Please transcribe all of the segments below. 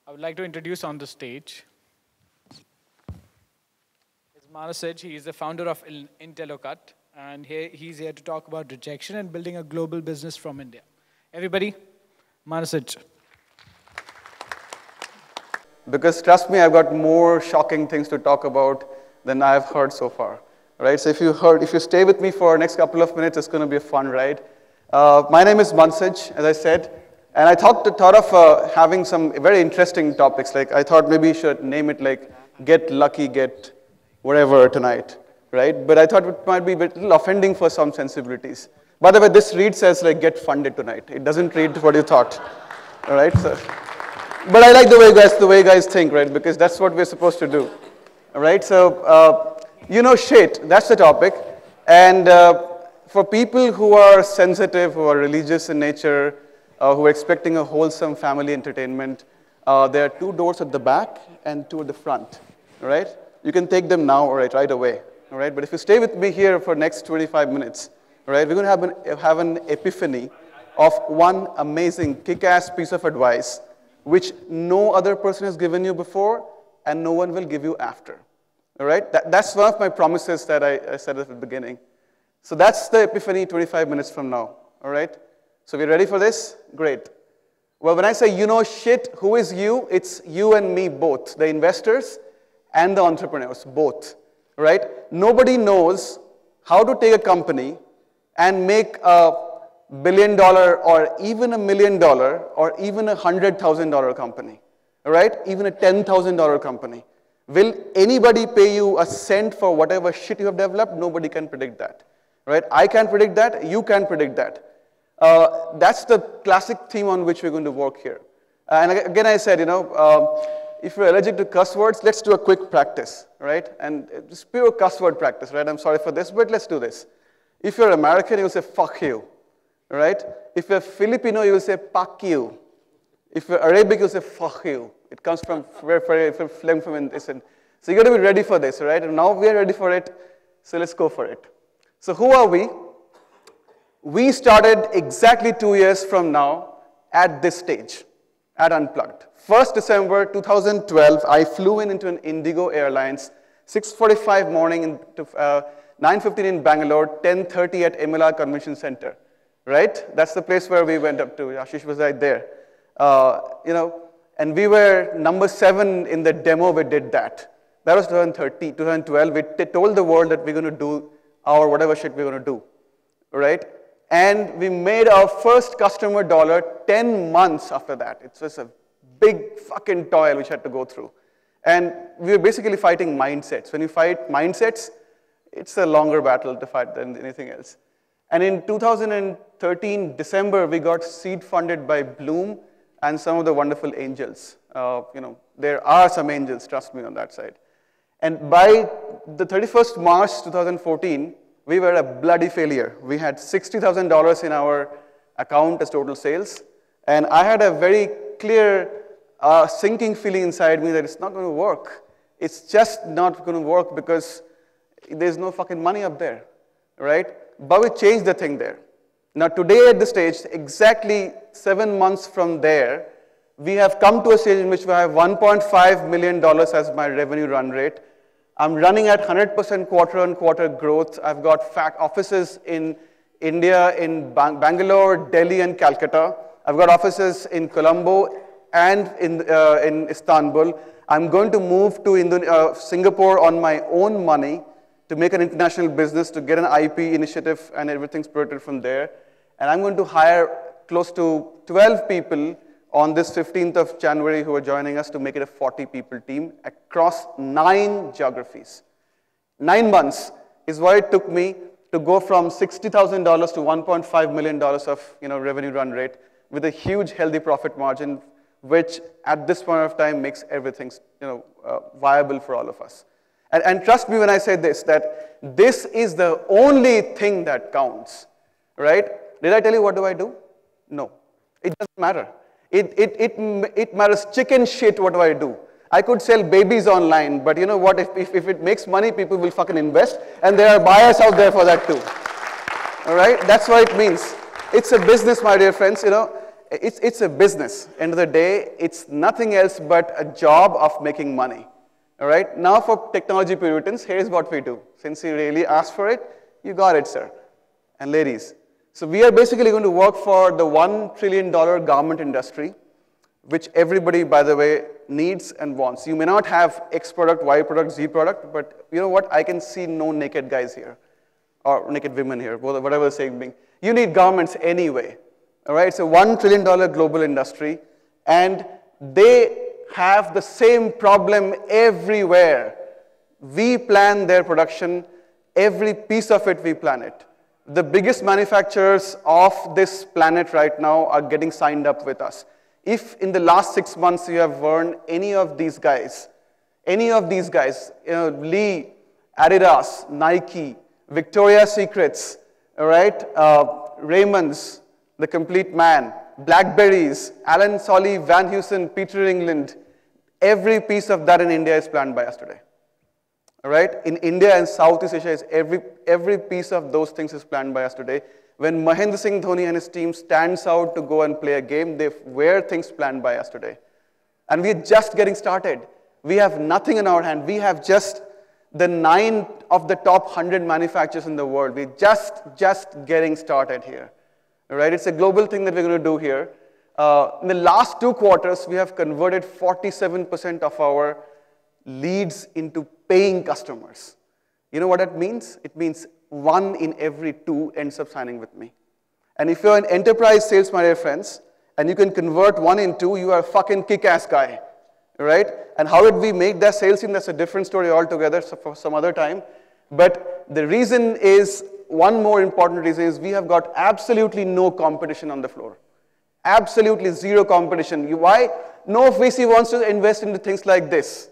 I would like to introduce on the stage is Mansij. He is the founder of Intellocut, and he's here to talk about rejection and building a global business from India. Everybody, Mansij. Because trust me, I've got more shocking things to talk about than I've heard so far. Right? So if you stay with me for the next couple of minutes, it's going to be a fun ride. My name is Mansij, as I said, and I thought of having some very interesting topics. Like I thought maybe you should name it like "Get Lucky, Get Whatever Tonight," right? But I thought it might be a little offending for some sensibilities. By the way, this reads as like "Get Funded Tonight." It doesn't read what you thought. All right. So, but I like the way guys think, right? Because that's what we're supposed to do. All right. So shit. That's the topic, and. For people who are sensitive, who are religious in nature, who are expecting a wholesome family entertainment, there are 2 doors at the back and 2 at the front, all right? You can take them now, all right away, all right? But if you stay with me here for next 25 minutes, all right, we're going to have an epiphany of one amazing, kick-ass piece of advice which no other person has given you before and no one will give you after, all right? That's one of my promises that I said at the beginning. So that's the epiphany 25 minutes from now, all right? So we're ready for this? Great. Well, when I say you know shit, who is you? It's you and me both, the investors and the entrepreneurs, both, right? Nobody knows how to take a company and make $1 billion or even $1 million or even $100,000 company, all right? Even a $10,000 company. Will anybody pay you a cent for whatever shit you have developed? Nobody can predict that. Right? I can't predict that. You can't predict that. That's the classic theme on which we're going to work here. And again, I said, if you're allergic to cuss words, let's do a quick practice, right? And just pure cuss word practice, right? I'm sorry for this, but let's do this. If you're American, you'll say fuck you, right? If you're Filipino, you'll say pak you. If you're Arabic, you'll say fuck you. It comes from phlegm from this. So you got to be ready for this, right? And now we are ready for it, so let's go for it. So who are we? We started exactly 2 years from now at this stage, at Unplugged. 1st December 2012, I flew into an Indigo Airlines, 6:45 morning to 9:15 in Bangalore, 10:30 at MLR Convention Center, right? That's the place where we went up to. Ashish was right there. And we were number 7 in the demo we did that. That was 2012. We told the world that we're going to do our whatever shit we're going to do, right? And we made our first customer dollar 10 months after that. It was a big fucking toil which had to go through. And we were basically fighting mindsets. When you fight mindsets, it's a longer battle to fight than anything else. And in 2013, December, we got seed funded by Bloom and some of the wonderful angels. There are some angels, trust me on that side. And by the 31st March 2014, we were a bloody failure. We had $60,000 in our account as total sales. And I had a very clear sinking feeling inside me that it's not going to work. It's just not going to work because there's no fucking money up there, right? But we changed the thing there. Now today at the stage, exactly 7 months from there, we have come to a stage in which we have $1.5 million as my revenue run rate. I'm running at 100% quarter-on-quarter growth. I've got offices in India, in Bangalore, Delhi, and Calcutta. I've got offices in Colombo and in Istanbul. I'm going to move to Singapore on my own money to make an international business, to get an IP initiative, and everything's protected from there. And I'm going to hire close to 12 people on this 15th of January who are joining us to make it a 40-people team across 9 geographies. 9 months is what it took me to go from $60,000 to $1.5 million of revenue run rate with a huge, healthy profit margin, which at this point of time makes everything viable for all of us. And trust me when I say this, that this is the only thing that counts, right? Did I tell you what do I do? No, it doesn't matter. It matters chicken shit what do I do. I could sell babies online, but you know what, if it makes money, people will fucking invest, and there are buyers out there for that too. All right, that's what it means. It's a business, my dear friends, it's a business. End of the day, it's nothing else but a job of making money. All right? Now for technology Puritans, here's what we do. Since you really asked for it, you got it, sir. And ladies. So we are basically going to work for the $1 trillion garment industry, which everybody, by the way, needs and wants. You may not have X product, Y product, Z product, but you know what? I can see no naked guys here, or naked women here, whatever the saying being. You need garments anyway. All right? It's a $1 trillion global industry, and they have the same problem everywhere. We plan their production. Every piece of it, we plan it. The biggest manufacturers of this planet right now are getting signed up with us. If in the last 6 months you have worn any of these guys, Lee, Adidas, Nike, Victoria's Secrets, all right, Raymond's, The Complete Man, Blackberries, Alan Solly, Van Heusen, Peter England, every piece of that in India is planned by us today. All right? In India and Southeast Asia, every piece of those things is planned by us today. When Mahendra Singh Dhoni and his team stands out to go and play a game, they wear things planned by us today. And we're just getting started. We have nothing in our hand. We have just the 9 of the top 100 manufacturers in the world. We're just getting started here. All right? It's a global thing that we're going to do here. In the last 2 quarters, we have converted 47% of our leads into paying customers. You know what that means? It means 1 in every 2 ends up signing with me. And if you're an enterprise sales, my dear friends, and you can convert 1 in 2, you are a fucking kick-ass guy, right? And how did we make that sales team? That's a different story altogether, so for some other time. But the reason is, one more important reason is we have got absolutely no competition on the floor. Absolutely zero competition. Why? No VC wants to invest into things like this.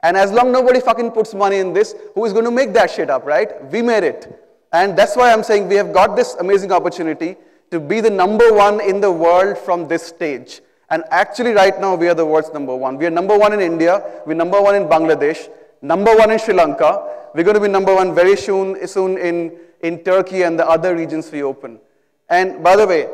And as long nobody fucking puts money in this, who is going to make that shit up, right? We made it. And that's why I'm saying we have got this amazing opportunity to be the #1 in the world from this stage. And actually right now we are the world's #1. We are #1 in India, we're #1 in Bangladesh, #1 in Sri Lanka. We're going to be #1 very soon in Turkey and the other regions we open. And by the way,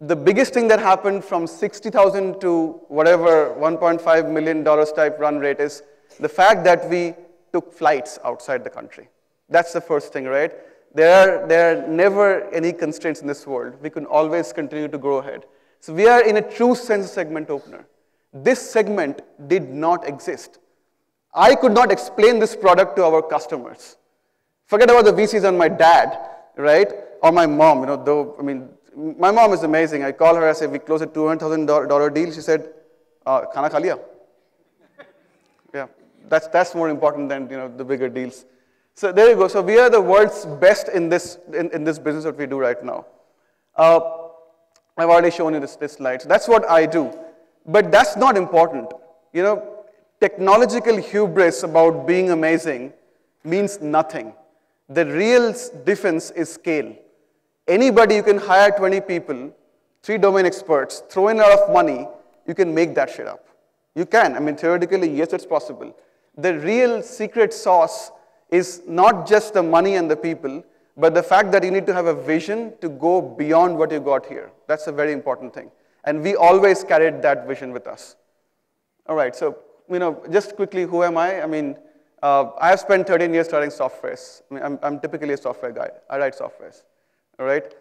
the biggest thing that happened from 60,000 to whatever $1.5 million type run rate is the fact that we took flights outside the country. That's the first thing, right? There are never any constraints in this world. We can always continue to grow ahead. So we are in a true sense of segment opener. This segment did not exist. I could not explain this product to our customers. Forget about the VCs and my dad, right? Or my mom, though, I mean, my mom is amazing. I call her, I say, we close a $200,000 deal. She said, khana kha liya? Yeah, that's more important than, the bigger deals. So there you go. So we are the world's best in this business that we do right now. I've already shown you this slide. So that's what I do. But that's not important. Technological hubris about being amazing means nothing. The real difference is scale. Anybody, you can hire 20 people, 3 domain experts, throw in a lot of money, you can make that shit up. You can. I mean, theoretically, yes, it's possible. The real secret sauce is not just the money and the people, but the fact that you need to have a vision to go beyond what you got here. That's a very important thing. And we always carried that vision with us. All right, so, just quickly, who am I? I mean, I have spent 13 years studying softwares. I mean, I'm typically a software guy. I write softwares. All right?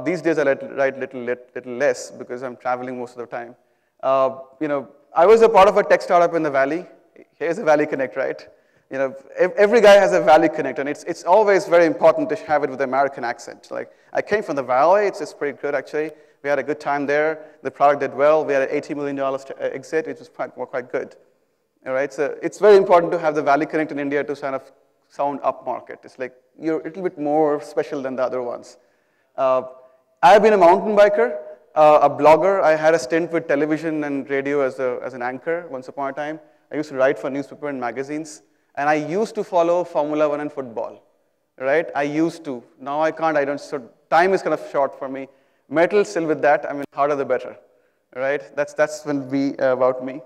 These days I write little less because I'm traveling most of the time. I was a part of a tech startup in the Valley. Here's a Valley Connect, right? Every guy has a Valley Connect, and it's always very important to have it with an American accent. Like, I came from the Valley. It's pretty good, actually. We had a good time there. The product did well. We had an $80 million exit, which was quite good. All right, so it's very important to have the Valley Connect in India to kind of sound upmarket. It's like you're a little bit more special than the other ones. I've been a mountain biker, a blogger. I had a stint with television and radio as an anchor once upon a time. I used to write for newspaper and magazines. And I used to follow Formula 1 and football, right? I used to. Now I can't, I don't, so time is kind of short for me. Metal, still with that, I mean, harder the better, right? That's when about me.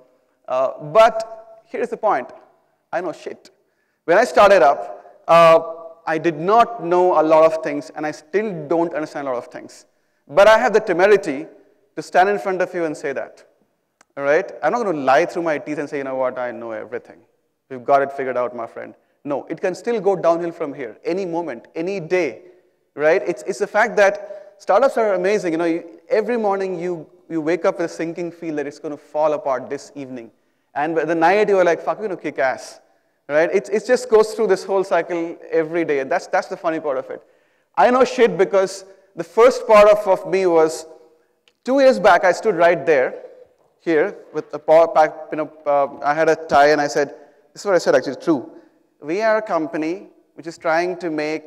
But here's the point. I know shit. When I started up, I did not know a lot of things, and I still don't understand a lot of things. But I have the temerity to stand in front of you and say that. All right? I'm not going to lie through my teeth and say, you know what, I know everything. We've got it figured out, my friend. No, it can still go downhill from here, any moment, any day, right? It's the fact that startups are amazing. You know, every morning you wake up with a sinking feel that it's going to fall apart this evening. And the night you are like, fuck, we're going to kick ass, right? It just goes through this whole cycle every day. And that's the funny part of it. I know shit because the first part of me was 2 years back, I stood right there, here, with a power pack, I had a tie and I said, this is what I said actually, it's true. We are a company which is trying to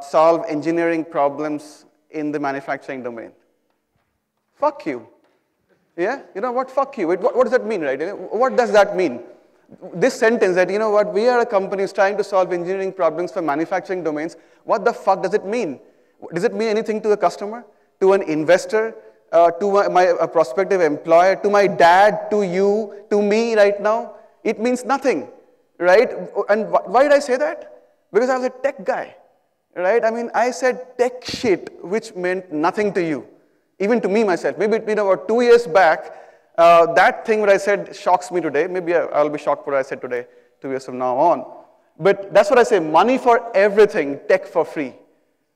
solve engineering problems in the manufacturing domain. Fuck you. Yeah? You know what? Fuck you. What does that mean, right? What does that mean? This sentence that, you know what, we are a company who's trying to solve engineering problems for manufacturing domains, what the fuck does it mean? Does it mean anything to the customer, to an investor, to a prospective employer, to my dad, to you, to me right now? It means nothing, right? And why did I say that? Because I was a tech guy, right? I mean, I said tech shit, which meant nothing to you, even to me myself. Maybe about 2 years back, that thing that I said shocks me today. Maybe I'll be shocked for what I said today, 2 years from now on. But that's what I say, money for everything, tech for free,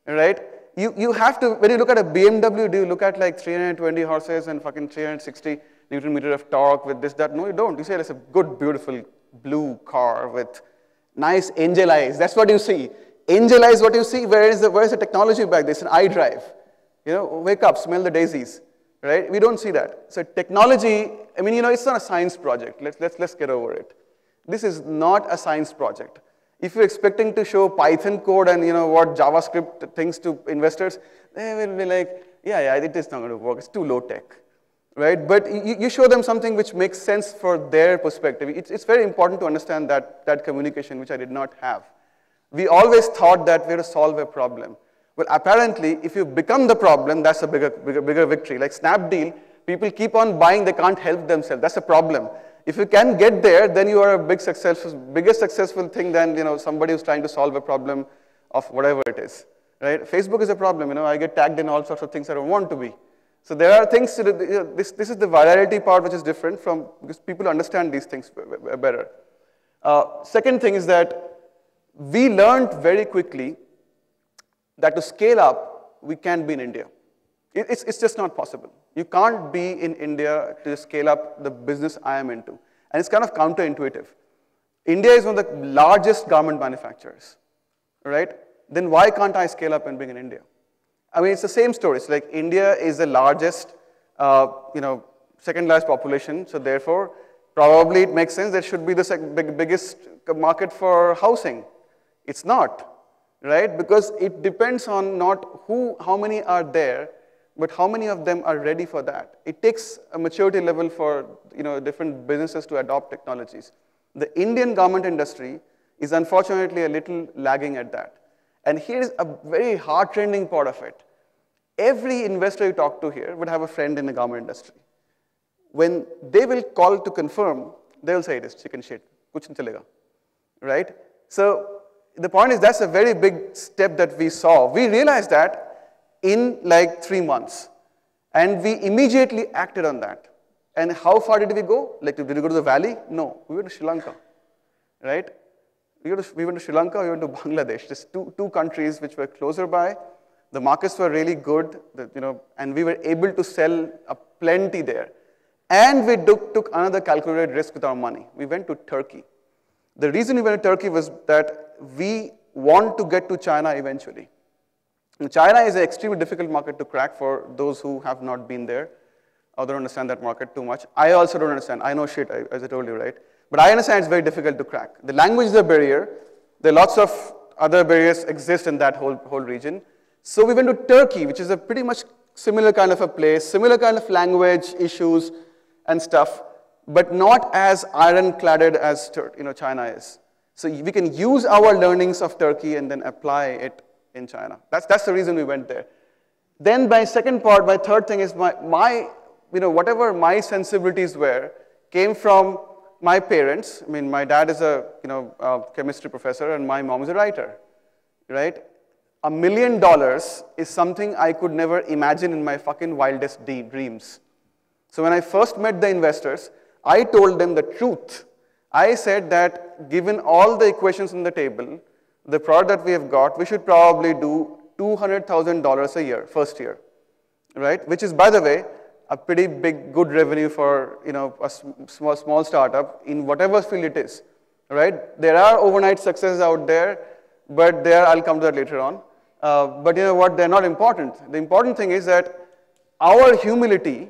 right? You have to, when you look at a BMW, do you look at like 320 horses and fucking 360 Newton meter of torque with this, that? No, you don't. You say it's a good, beautiful blue car with nice angel eyes. That's what you see. Angel eyes, what you see. Where is the technology back there? It's an iDrive. You know, wake up, smell the daisies, right? We don't see that. So technology, I mean, you know, it's not a science project. Let's get over it. This is not a science project. If you're expecting to show Python code and, you know, what JavaScript things to investors, they will be like, yeah, it is not going to work. It's too low tech, right? But you show them something which makes sense for their perspective. It's very important to understand that communication, which I did not have. We always thought that we had to solve a problem. Well, apparently, if you become the problem, that's a bigger victory. Like Snapdeal, people keep on buying, they can't help themselves. That's a problem. If you can get there, then you are a bigger successful thing than, you know, somebody who's trying to solve a problem of whatever it is, right? Facebook is a problem. You know, I get tagged in all sorts of things I don't want to be. So there are things, you know, this is the virality part which is different from, because people understand these things better. Second thing is that we learned very quickly that to scale up, we can't be in India. It's just not possible. You can't be in India to scale up the business I am into. And it's kind of counterintuitive. India is one of the largest garment manufacturers, right? Then why can't I scale up and bring in India? I mean, it's the same story. It's like India is the largest, second largest population. So therefore, probably it makes sense that it should be the biggest market for housing. It's not, right? Because it depends on not how many are there, but how many of them are ready for that. It takes a maturity level for, you know, different businesses to adopt technologies. The Indian garment industry is unfortunately a little lagging at that. And here's a very heart-rending part of it. Every investor you talk to here would have a friend in the garment industry. When they will call to confirm, they will say it is chicken shit, kuch nahi chalega, right? So the point is that's a very big step that we saw. We realized that in like 3 months. And we immediately acted on that. And how far did we go? Like, did we go to the valley? No, we went to Sri Lanka, right? We went to Sri Lanka, we went to Bangladesh, just two countries which were closer by. The markets were really good, and we were able to sell plenty there. And we took another calculated risk with our money. We went to Turkey. The reason we went to Turkey was that we want to get to China eventually. China is an extremely difficult market to crack for those who have not been there or don't understand that market too much. I also don't understand. I know shit, as I told you, right? But I understand it's very difficult to crack. The language is a barrier. There are lots of other barriers exist in that whole region. So we went to Turkey, which is a pretty much similar kind of a place, similar kind of language issues and stuff, but not as ironcladded as China is. So we can use our learnings of Turkey and then apply it in China. That's the reason we went there. Then my third thing is whatever my sensibilities were came from my parents. I mean, my dad is a chemistry professor and my mom is a writer, right? $1 million is something I could never imagine in my fucking wildest dreams. So when I first met the investors, I told them the truth. I said that given all the equations on the table, the product that we have got, we should probably do $200,000 a year, first year, right? Which is, by the way, a pretty big, good revenue for a small startup in whatever field it is, right? There are overnight successes out there, but I'll come to that later on. But you know what? They're not important. The important thing is that our humility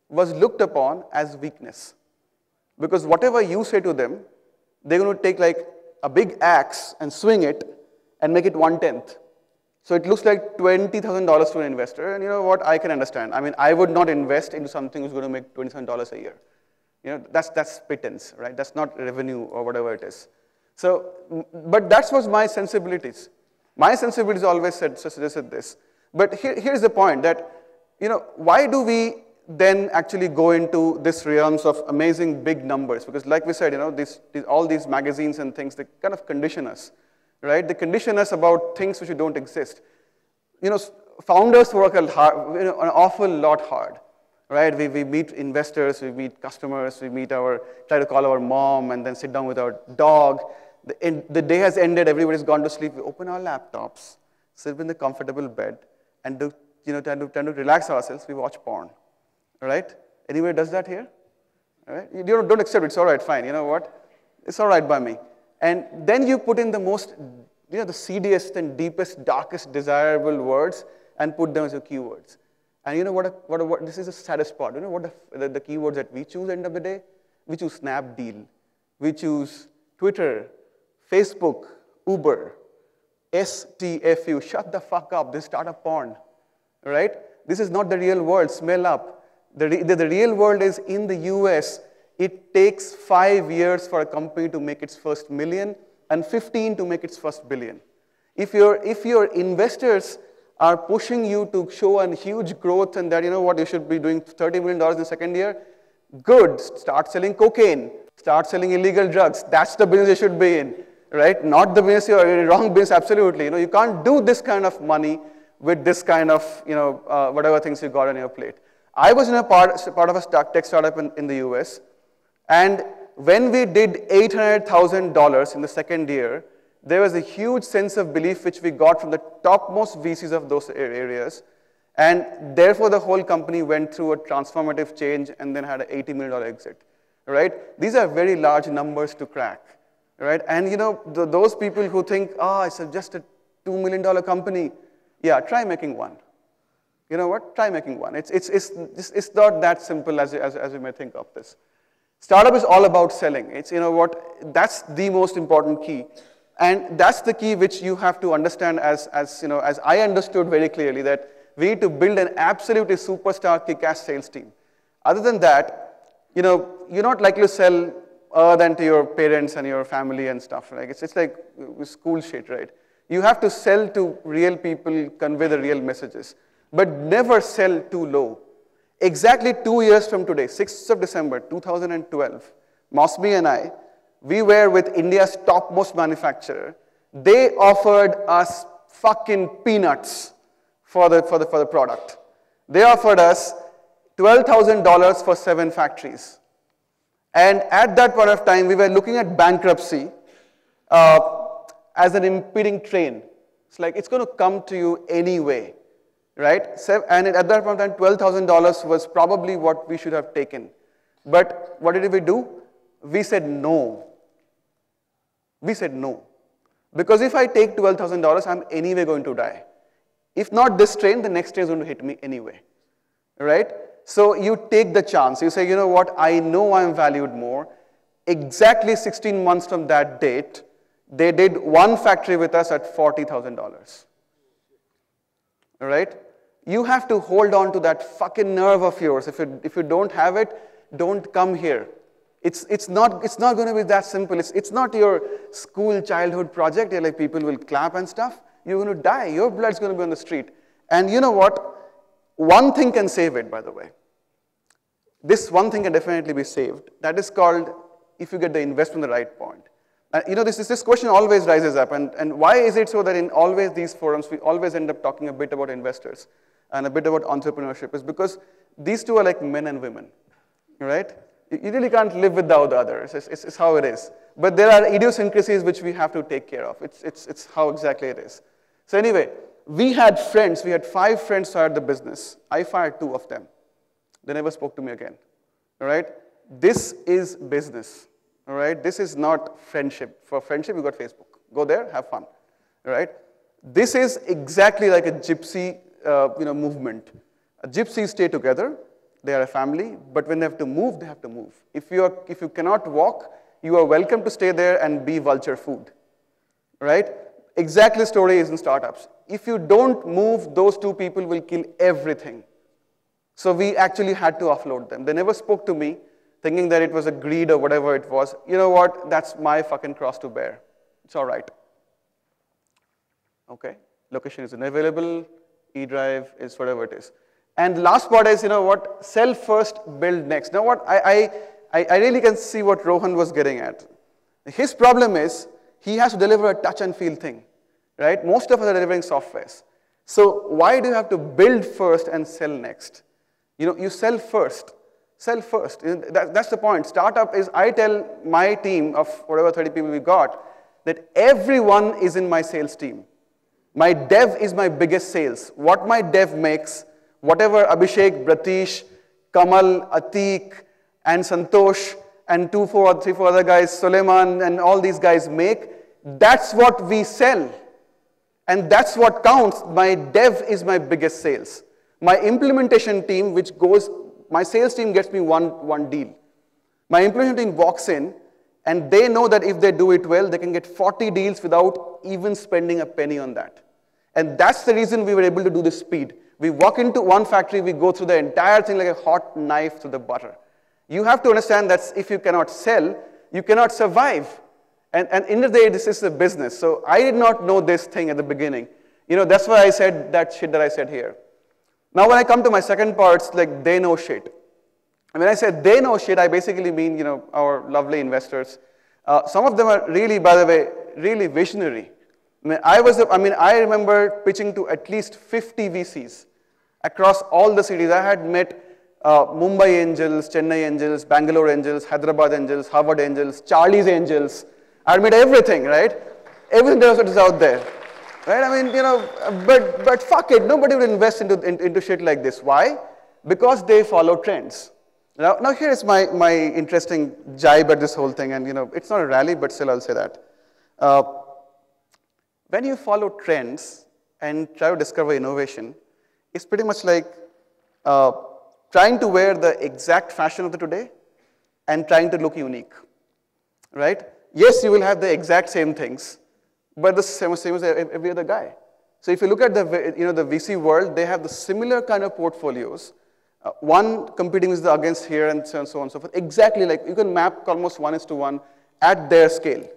was looked upon as weakness. Because whatever you say to them, they're going to take like a big axe and swing it and make it 1/10. So it looks like $20,000 to an investor, and you know what? I can understand. I mean, I would not invest into something that's going to make $27 a year. You know, that's pittance, right? That's not revenue or whatever it is. So, but that was my sensibilities. My sensibilities always suggested this. But here's the point that, you know, why do we then actually go into this realms of amazing big numbers? Because like we said, you know, all these magazines and things, they kind of condition us, right? They condition us about things which don't exist. You know, founders work hard, an awful lot hard, right? We meet investors, we meet customers, try to call our mom and then sit down with our dog. The day has ended, everybody's gone to sleep. We open our laptops, sit in the comfortable bed, and trying to relax ourselves, we watch porn. All right? Anybody does that here? All right? You don't accept it. It's all right, fine. You know what? It's all right by me. And then you put in the most, the seediest and deepest, darkest, desirable words and put them as your keywords. And you know what this is the saddest part. You know what the keywords that we choose at the end of the day? We choose Snapdeal. We choose Twitter, Facebook, Uber, STFU. Shut the fuck up. This is startup porn. All right? This is not the real world. Smell up. The real world is in the US. It takes 5 years for a company to make its first million and 15 to make its first billion. If your investors are pushing you to show a huge growth and that, you know what, you should be doing $30 million in the second year, good. Start selling cocaine. Start selling illegal drugs. That's the business you should be in, right? Not the business you're in, wrong business, absolutely. You know, you can't do this kind of money with this kind of, whatever things you got on your plate. I was in a part of a tech startup in the US, and when we did $800,000 in the second year, there was a huge sense of belief which we got from the topmost VCs of those areas, and therefore the whole company went through a transformative change and then had an $80 million exit, right? These are very large numbers to crack, right? And you know, those people who think, it's just a $2 million company, yeah, try making one. You know what? Try making one. It's not that simple as you may think of this. Startup is all about selling. It's, you know what? That's the most important key. And that's the key which you have to understand as I understood very clearly that we need to build an absolutely superstar kick-ass sales team. Other than that, you know, you're not likely to sell other than to your parents and your family and stuff. Right? It's like school shit, right? You have to sell to real people, convey the real messages. But never sell too low. Exactly 2 years from today, 6th of December, 2012, Mosby and I, we were with India's topmost manufacturer. They offered us fucking peanuts for the product. They offered us $12,000 for 7 factories. And at that point of time, we were looking at bankruptcy as an impeding train. It's like, it's going to come to you anyway. Right? And at that point in time, $12,000 was probably what we should have taken. But what did we do? We said no. We said no. Because if I take $12,000, I'm anyway going to die. If not this train, the next train is going to hit me anyway. Right? So you take the chance. You say, you know what? I know I'm valued more. Exactly 16 months from that date, they did 1 factory with us at $40,000. All right? You have to hold on to that fucking nerve of yours. If you don't have it, don't come here. It's not going to be that simple. It's not your school childhood project. You're like people will clap and stuff. You're going to die. Your blood's going to be on the street. And you know what? One thing can save it, by the way. This one thing can definitely be saved. That is called, if you get the investment at the right point. This question always rises up, and why is it so that in always these forums, we always end up talking a bit about investors and a bit about entrepreneurship? Is because these two are like men and women, right? You really can't live without the other. It's how it is. But there are idiosyncrasies which we have to take care of. It's how exactly it is. So anyway, we had friends. We had 5 friends start the business. I fired 2 of them. They never spoke to me again, all right? This is business. All right, this is not friendship. For friendship, you got Facebook. Go there, have fun. All right, this is exactly like a gypsy, movement. Gypsies stay together. They are a family, but when they have to move, they have to move. If you cannot walk, you are welcome to stay there and be vulture food. Right? Exactly the story is in startups. If you don't move, those 2 people will kill everything. So we actually had to offload them. They never spoke to me, thinking that it was a greed or whatever it was. You know what? That's my fucking cross to bear. It's all right. Okay. Location is unavailable. E-drive is whatever it is. And the last part is, sell first, build next. Now what? I really can see what Rohan was getting at. His problem is he has to deliver a touch and feel thing, right? Most of us are delivering softwares. So why do you have to build first and sell next? You sell first. Sell first. That's the point. Startup is, I tell my team of whatever 30 people we got, that everyone is in my sales team. My dev is my biggest sales. What my dev makes, whatever Abhishek, Bratish, Kamal, Atik, and Santosh, and 3, 4 other guys, Suleiman, and all these guys make, that's what we sell. And that's what counts. My dev is my biggest sales. My implementation team, which goes, my sales team gets me one deal. My implementation team walks in, and they know that if they do it well, they can get 40 deals without even spending a penny on that. And that's the reason we were able to do this speed. We walk into one factory, we go through the entire thing like a hot knife through the butter. You have to understand that if you cannot sell, you cannot survive. And in the day, this is a business. So I did not know this thing at the beginning. That's why I said that shit that I said here. Now, when I come to my second part, it's like they know shit. And when I say they know shit, I basically mean, our lovely investors. Some of them are really, by the way, really visionary. I remember pitching to at least 50 VCs across all the cities. I had met Mumbai Angels, Chennai Angels, Bangalore Angels, Hyderabad Angels, Harvard Angels, Charlie's Angels. I had met everything, right? Everything that was out there. Right? But fuck it, nobody would invest into shit like this. Why? Because they follow trends. Now here is my interesting jibe at this whole thing, and it's not a rally, but still I'll say that. When you follow trends and try to discover innovation, it's pretty much like trying to wear the exact fashion of the today and trying to look unique, right? Yes, you will have the exact same things, but the same as every other guy. So if you look at the VC world, they have the similar kind of portfolios. One competing with the against here and so on and so forth. Exactly like you can map almost 1:1 at their scale.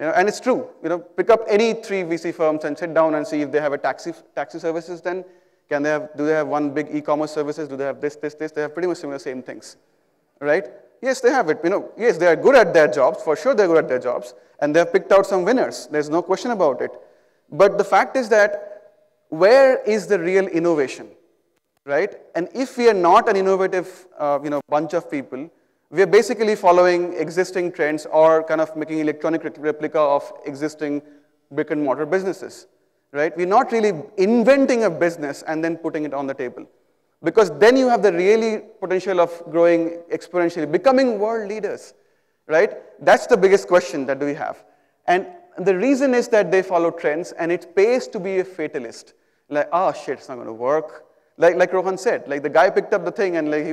And it's true. Pick up any 3 VC firms and sit down and see if they have a taxi services. Then do they have one big e-commerce services? Do they have this? They have pretty much same things, right? Yes, they have it. Yes, they are good at their jobs. For sure, they're good at their jobs, and they have picked out some winners. There's no question about it. But the fact is that where is the real innovation, right? And if we are not an innovative, bunch of people, we are basically following existing trends or kind of making electronic replica of existing brick and mortar businesses, right? We're not really inventing a business and then putting it on the table. Because then you have the really potential of growing exponentially, becoming world leaders, right? That's the biggest question that we have. And the reason is that they follow trends, and it pays to be a fatalist. Like, oh shit, it's not going to work. Like Rohan said, like the guy picked up the thing and like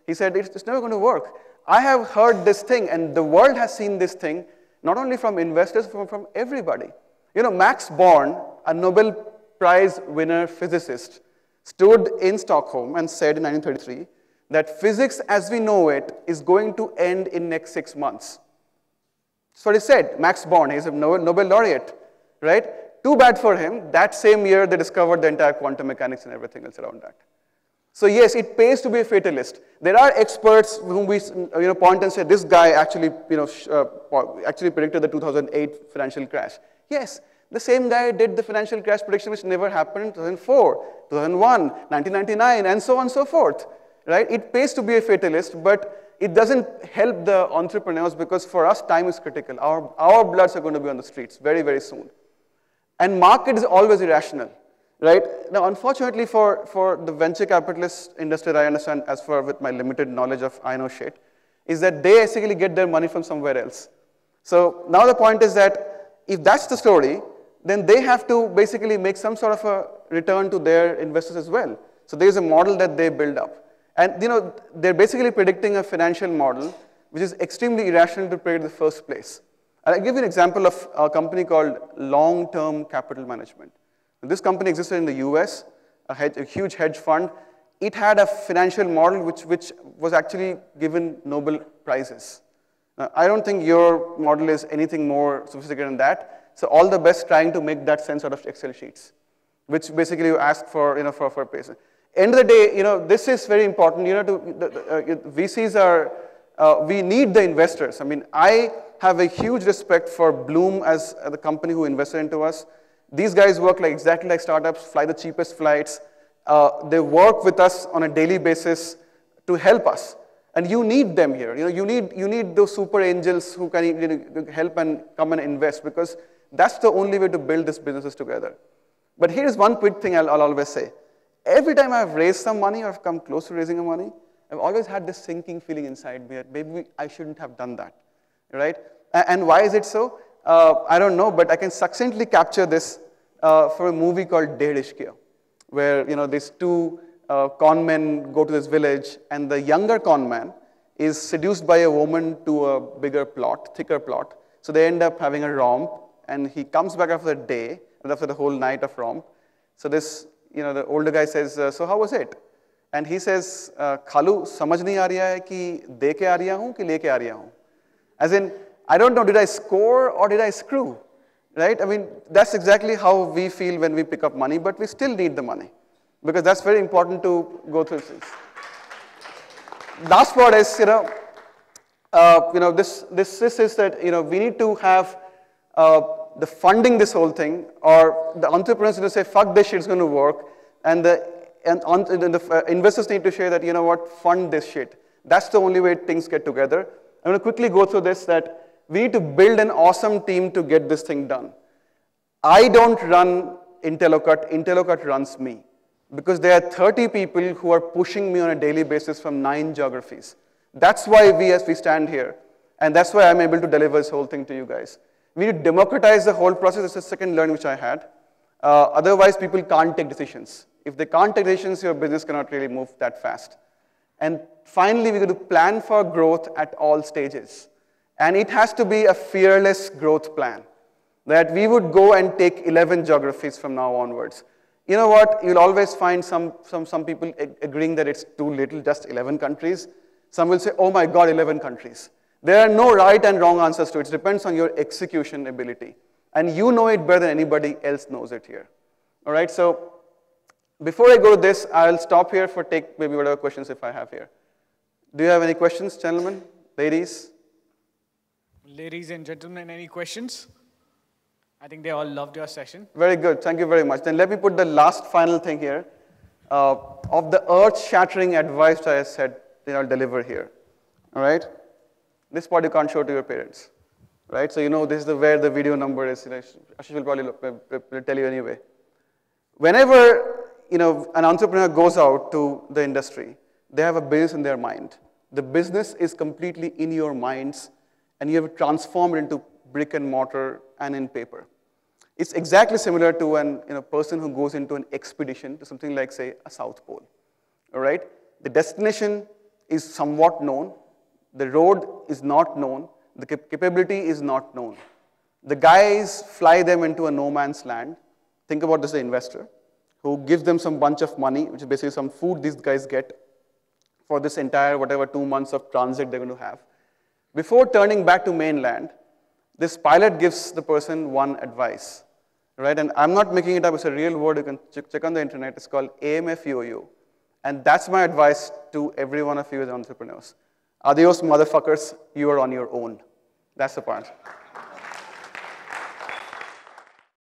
he said, it's never going to work. I have heard this thing, and the world has seen this thing, not only from investors, from everybody. Max Born, a Nobel Prize winner physicist, stood in Stockholm and said in 1933 that physics as we know it is going to end in next 6 months. That's what he said. Max Born, he's a Nobel laureate, right? Too bad for him. That same year, they discovered the entire quantum mechanics and everything else around that. So yes, it pays to be a fatalist. There are experts whom we point and say, this guy actually, actually predicted the 2008 financial crash. Yes, the same guy did the financial crash prediction which never happened in 2004, 2001, 1999, and so on and so forth. Right? It pays to be a fatalist, but it doesn't help the entrepreneurs because for us, time is critical. Our bloods are going to be on the streets very, very soon. And market is always irrational. Right? Now, unfortunately for the venture capitalist industry, I understand, as far with my limited knowledge of I know shit, is that they basically get their money from somewhere else. So now the point is that if that's the story, then they have to basically make some sort of a return to their investors as well. So there's a model that they build up. And they're basically predicting a financial model which is extremely irrational to predict in the first place. And I'll give you an example of a company called Long-Term Capital Management. This company existed in the US, a huge hedge fund. It had a financial model which was actually given Nobel Prizes. Now, I don't think your model is anything more sophisticated than that. So all the best trying to make that sense out of Excel sheets, which basically you ask for, for a person. End of the day, this is very important. VCs are, we need the investors. I mean, I have a huge respect for Bloom as the company who invested into us. These guys work exactly like startups, fly the cheapest flights. They work with us on a daily basis to help us. And you need them here. You need those super angels who can help and come and invest because that's the only way to build these businesses together. But here's one quick thing I'll always say. Every time I've raised some money or I've come close to raising money, I've always had this sinking feeling inside me that maybe I shouldn't have done that, right? And why is it so? I don't know, but I can succinctly capture this for a movie called Deh Ishqiya, where these two con men go to this village, and the younger con man is seduced by a woman to a bigger plot, thicker plot. So they end up having a romp, and he comes back after the day, after the whole night of romp. So this, the older guy says, so how was it? And he says, Khalu, samajh nahi aa raha hai ki de ke aa raha hu ki le ke aa raha hu? As in, I don't know, did I score or did I screw? Right? I mean, that's exactly how we feel when we pick up money, but we still need the money because that's very important to go through things. Last part is, this is that, we need to have the funding this whole thing, or the entrepreneurs need to say, fuck this shit, it's going to work, and the investors need to share that, fund this shit. That's the only way things get together. I'm going to quickly go through this, that we need to build an awesome team to get this thing done. I don't run IntelloCut, IntelloCut runs me. Because there are 30 people who are pushing me on a daily basis from 9 geographies. That's why we stand here. And that's why I'm able to deliver this whole thing to you guys. We need to democratize the whole process. It's the second learn which I had. Otherwise, people can't take decisions. If they can't take decisions, your business cannot really move that fast. And finally, we're going to plan for growth at all stages. And it has to be a fearless growth plan. That we would go and take 11 geographies from now onwards. You know what? You'll always find some people agreeing that it's too little, just 11 countries. Some will say, oh my God, 11 countries. There are no right and wrong answers to it. It depends on your execution ability. And you know it better than anybody else knows it here. All right, so before I go to this, I'll stop here for take maybe whatever questions if I have here. Do you have any questions, gentlemen, ladies? Ladies and gentlemen, any questions? I think they all loved your session. Very good. Thank you very much. Then let me put the last final thing here. Of the earth-shattering advice I said I'll deliver here. All right? This part you can't show to your parents. Right? So this is where the video number is. Ashish will probably tell you anyway. Whenever an entrepreneur goes out to the industry, they have a business in their mind. The business is completely in your minds, and you have transformed it into brick and mortar and in paper. It's exactly similar to a person who goes into an expedition to something like, say, a South Pole. All right? The destination is somewhat known. The road is not known. The capability is not known. The guys fly them into a no man's land. Think about this as an investor who gives them some bunch of money, which is basically some food these guys get for this entire, 2 months of transit they're going to have. Before turning back to mainland, this pilot gives the person one advice, right? And I'm not making it up, it's a real word, you can check on the internet, it's called AMFUOU. And that's my advice to every one of you as entrepreneurs. Adios, motherfuckers. You are on your own. That's the point.